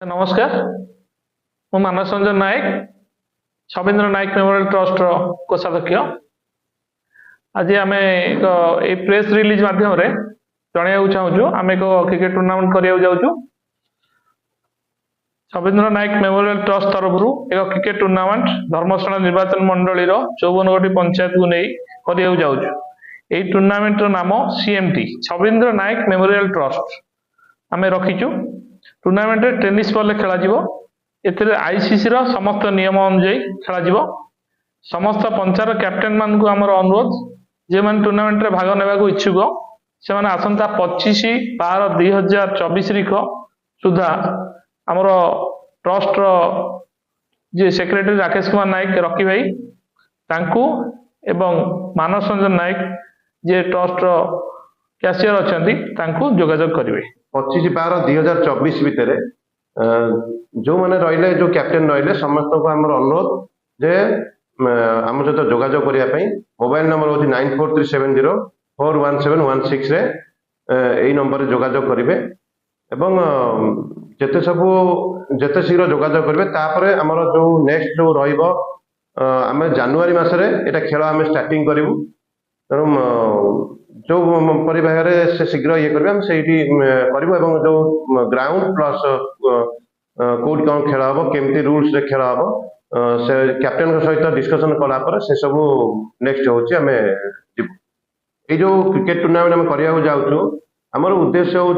नमस्कार मु मानस रंजन नायक छबिंद्र नायक memorial trust कोषाध्यक्ष। आज आम एक प्रेस रिलीज माध्यम जनवाक चाहूँ आम एक क्रिकेट टूर्नामेंट करने जाऊँ। छबिंद्र नायक मेमोरियल ट्रस्ट तरफ एक क्रिकेट टूर्नामेंट धर्मशाला निर्वाचन मंडली 54 गोटी पंचायत को नहीं करने जाऊँ। यही टूर्नामेंट नाम सीएमटी छबिंद्र नायक मेमोरियल ट्रस्ट आम रखीचु। टूर्नामेंट टेनिस बॉल खेल आईसीसी समस्त नियम अनुଯାयी खेल। समस्त पंचायत कैप्टेन मान को आमर अनुरोध जे मैंने टूर्नामेंट रे भाग नेबाक इच्छुक से मैंने आसंता 25/12/2024 सुधा आमर ट्रस्ट जे सेक्रेटरी राकेश कुमार नायक रकी भाई तांकू एवं मानस रंजन नायक जे ट्रस्ट कैशियर अच्छा जोगाजोग करेंगे। 25/12/2024 भितर जो मैंने रही जो कैप्टेन रही समस्त को आम अनुरोध जे आम सहित जोगाजोग करने मोबाइल नंबर हूँ 9437041716 यही नंबर जोगाजोग करेंगे एवं जिते सब जिते शीघ्र जोगाजोग करेंगे तापर आमर जो नेक्स्ट जो रम जानुरी मसरे यहाँ खेल आम स्टार्टिंग करूँ तेणु जो परिभाग से शीघ्र ये करेंगे से करूँ जो ग्राउंड प्लस कौट कौन खेल हम केमती रूल्स रे खेल हम से कैप्टेन सहित डिस्कसन कलापर से सब नेक्स्ट हूँ आम ये जो क्रिकेट टूर्नामेंट आम करने जाऊँ आमर उद्देश्य हूँ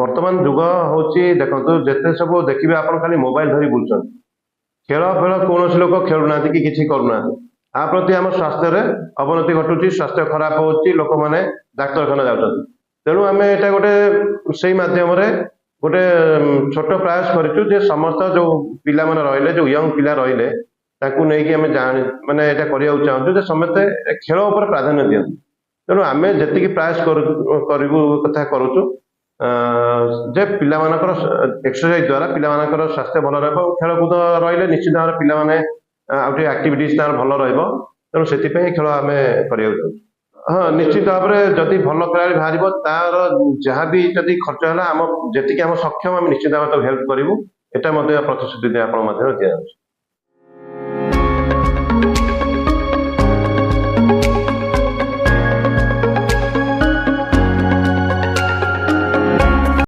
वर्तमान जुग हूँ देखो जिते सब देखिए आप खाली मोबाइल धरी बुलूँ खेल फेल कौन लोक खेलुना कि किसी करूना आ प्रति आम स्वास्थ्य अवनति घटुची स्वास्थ्य खराब हो लोक मैंने डाक्तरखाना जाऊँ तेणु आम यहाँ गोटे से मध्यम गोटे छोट प्रयास करूँ समस्त जो पिला माने रहिले जो यंग पिला रहिले ताकू नहीं आम माने यहाँ करने चाहूँ समस्ते खेल उपर प्राधान्य दियंतु तेणु आम जी प्रयास करूँ कथा करूँ जे पिला एक्सरसाइज द्वारा पिला स्वास्थ्य भल रहा खेलकूद रही निश्चित भाव पिला आउटे एक्टिविटीज भल तेणु से खेल आम करने चाहूँ। हाँ निश्चित भाव में जदि भल खेला बाहर तार जहाँ भी जदि खर्च है आम जी आम सक्षम आम निश्चित भाव हेल्प करूँ एटा प्रतिश्रुति दिया।